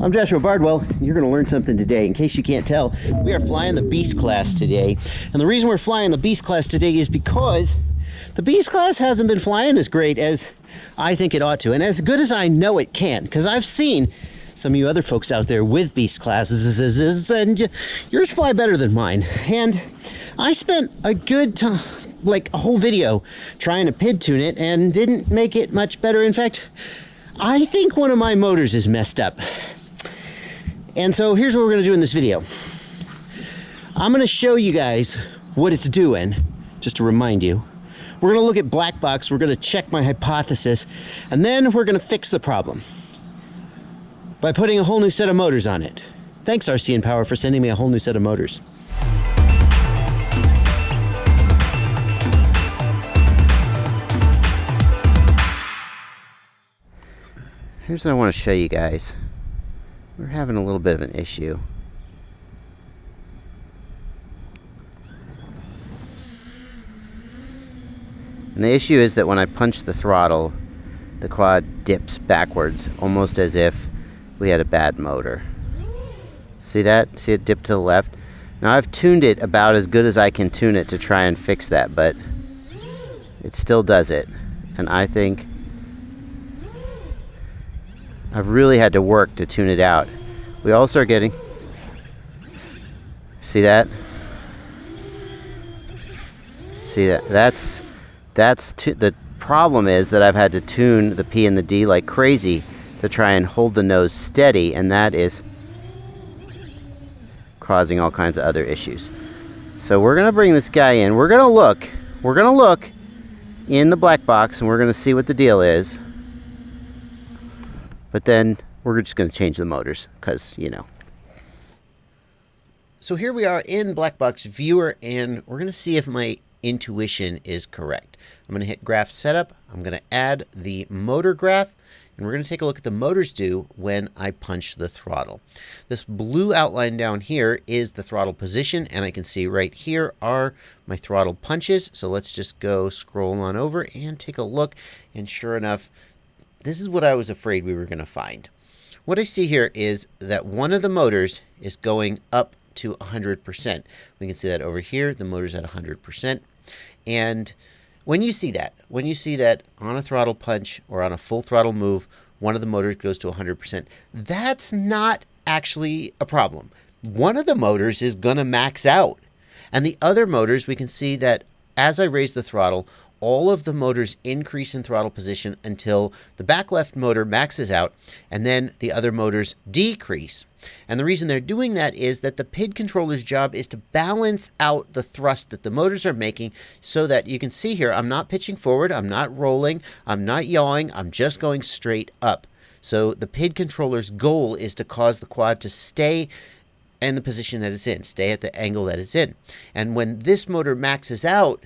I'm Joshua Bardwell, and you're going to learn something today. In case you can't tell, we are flying the Beast class today. And the reason we're flying the Beast class today is because the Beast class hasn't been flying as great as I think it ought to, and as good as I know it can, because I've seen some of you other folks out there with Beast classes, and yours fly better than mine. And I spent a good time, like a whole video, trying to PID tune it and didn't make it much better. In fact, I think one of my motors is messed up. And so here's what we're going to do in this video. I'm going to show you guys what it's doing, just to remind you. We're going to look at black box, we're going to check my hypothesis, and then we're going to fix the problem by putting a whole new set of motors on it. Thanks RCInPower for sending me a whole new set of motors. Here's what I want to show you guys. We're having a little bit of an issue. And the issue is that when I punch the throttle, the quad dips backwards, almost as if we had a bad motor. See that? See it dip to the left? Now I've tuned it about as good as I can tune it to try and fix that, but it still does it. And I think I've really had to work to tune it out. We all start getting, see that? See that? The problem is that I've had to tune the P and the D like crazy to try and hold the nose steady, and that is causing all kinds of other issues. So we're gonna bring this guy in. We're gonna look in the black box, and we're gonna see what the deal is. But then we're just going to change the motors because, you know. So here we are in Black Box Viewer, and we're going to see if my intuition is correct. I'm going to hit Graph Setup. I'm going to add the motor graph, and we're going to take a look at the motors do when I punch the throttle. This blue outline down here is the throttle position, and I can see right here are my throttle punches. So let's just go scroll on over and take a look, and sure enough, this is what I was afraid we were going to find. What I see here is that one of the motors is going up to 100%. We can see that over here, the motor's at 100%. And when you see that on a throttle punch or on a full throttle move, one of the motors goes to 100%, that's not actually a problem. One of the motors is going to max out. And the other motors, we can see that as I raise the throttle, all of the motors increase in throttle position until the back left motor maxes out, and then the other motors decrease. And the reason they're doing that is that the PID controller's job is to balance out the thrust that the motors are making, so that you can see here, I'm not pitching forward, I'm not rolling, I'm not yawing, I'm just going straight up. So the PID controller's goal is to cause the quad to stay in the position that it's in, stay at the angle that it's in. And when this motor maxes out,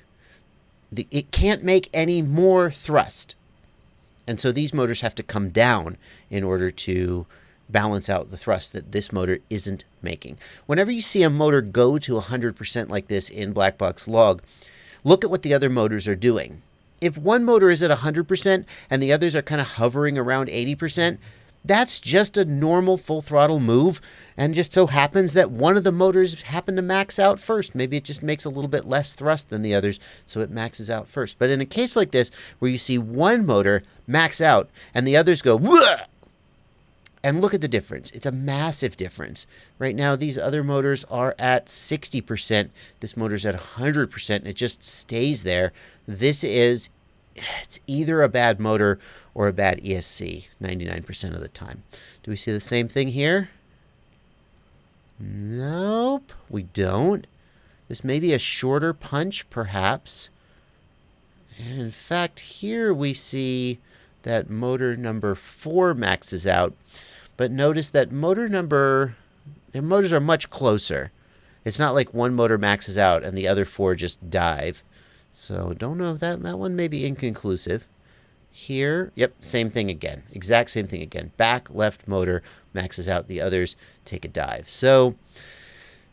it can't make any more thrust. And so these motors have to come down in order to balance out the thrust that this motor isn't making. Whenever you see a motor go to 100% like this in Black Box Log, look at what the other motors are doing. If one motor is at 100% and the others are kind of hovering around 80%, that's just a normal full throttle move, and just so happens that one of the motors happened to max out first. Maybe it just makes a little bit less thrust than the others, so it maxes out first. But in a case like this, where you see one motor max out and the others go, "Whoa!" And look at the difference. It's a massive difference. Right now, these other motors are at 60%. This motor's at 100%, and it just stays there. It's either a bad motor or a bad ESC 99% of the time. Do we see the same thing here? Nope, we don't. This may be a shorter punch, perhaps. And in fact, here we see that motor number 4 maxes out. But notice that their motors are much closer. It's not like one motor maxes out and the other 4 just dive. So don't know if that one may be inconclusive. Here, yep, same thing again. Exact same thing again. Back left motor maxes out, the others take a dive. So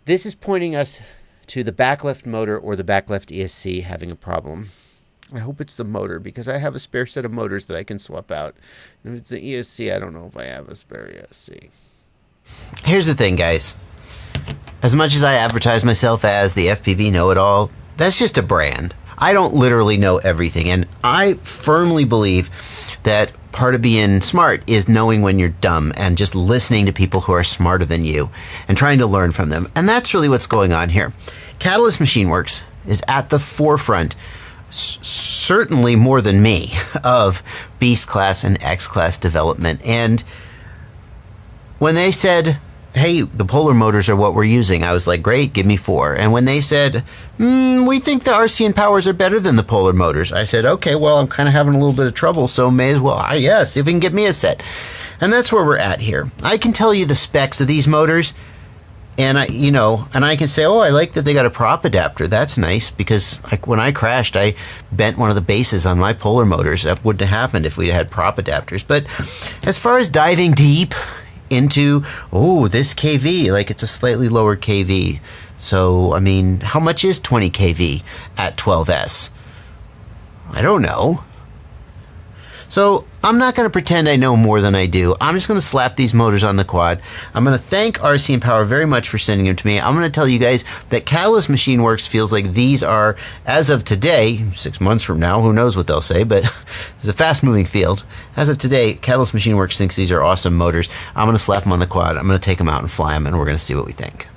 this is pointing us to the back left motor or the back left ESC having a problem. I hope it's the motor, because I have a spare set of motors that I can swap out. And if it's the ESC, I don't know if I have a spare ESC. Here's the thing, guys. As much as I advertise myself as the FPV know-it-all, that's just a brand. I don't literally know everything, and I firmly believe that part of being smart is knowing when you're dumb and just listening to people who are smarter than you and trying to learn from them. And that's really what's going on here. Catalyst Machineworks is at the forefront, certainly more than me, of Beast Class and X Class development. And when they said, hey, the polar motors are what we're using, I was like, great, give me 4. And when they said, we think the RCInPowers are better than the polar motors, I said, okay, well, I'm kind of having a little bit of trouble, so may as well, yes, if you can get me a set. And that's where we're at here. I can tell you the specs of these motors, and I can say, oh, I like that they got a prop adapter. That's nice, because when I crashed, I bent one of the bases on my polar motors. That wouldn't have happened if we'd had prop adapters. But as far as diving deep into, this KV, like it's a slightly lower KV. So, I mean, how much is 20 KV at 12S? I don't know. So, I'm not going to pretend I know more than I do. I'm just going to slap these motors on the quad. I'm going to thank RCInPower very much for sending them to me. I'm going to tell you guys that Catalyst Machineworks feels like these are, as of today, 6 months from now, who knows what they'll say, but it's a fast-moving field. As of today, Catalyst Machineworks thinks these are awesome motors. I'm going to slap them on the quad. I'm going to take them out and fly them, and we're going to see what we think.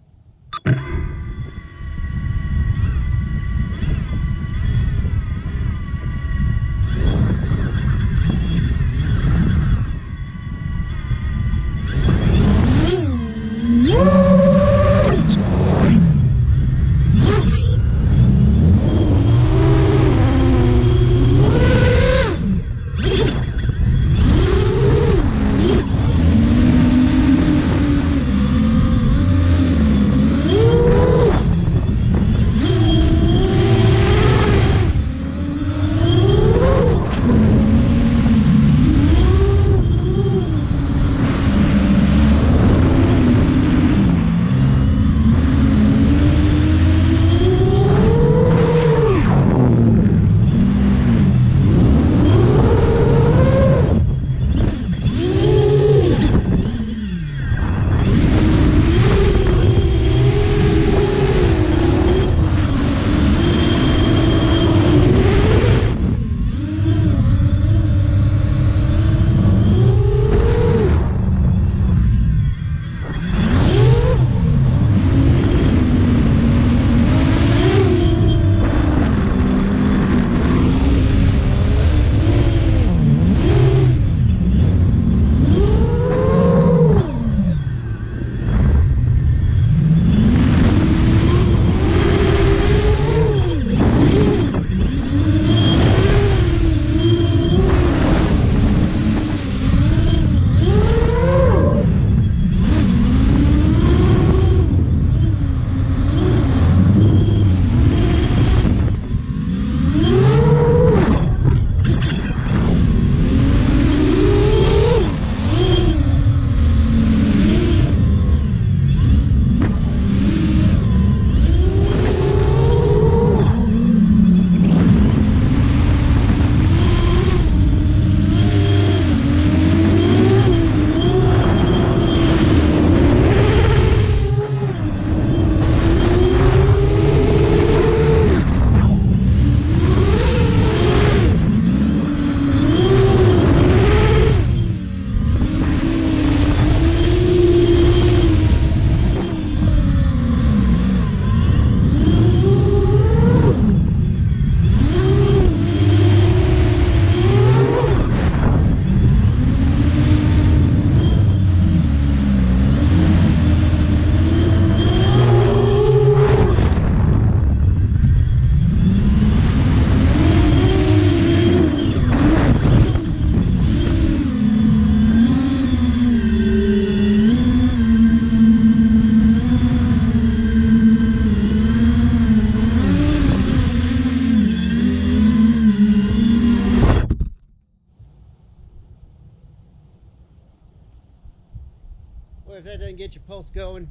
Well, if that doesn't get your pulse going,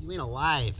you ain't alive.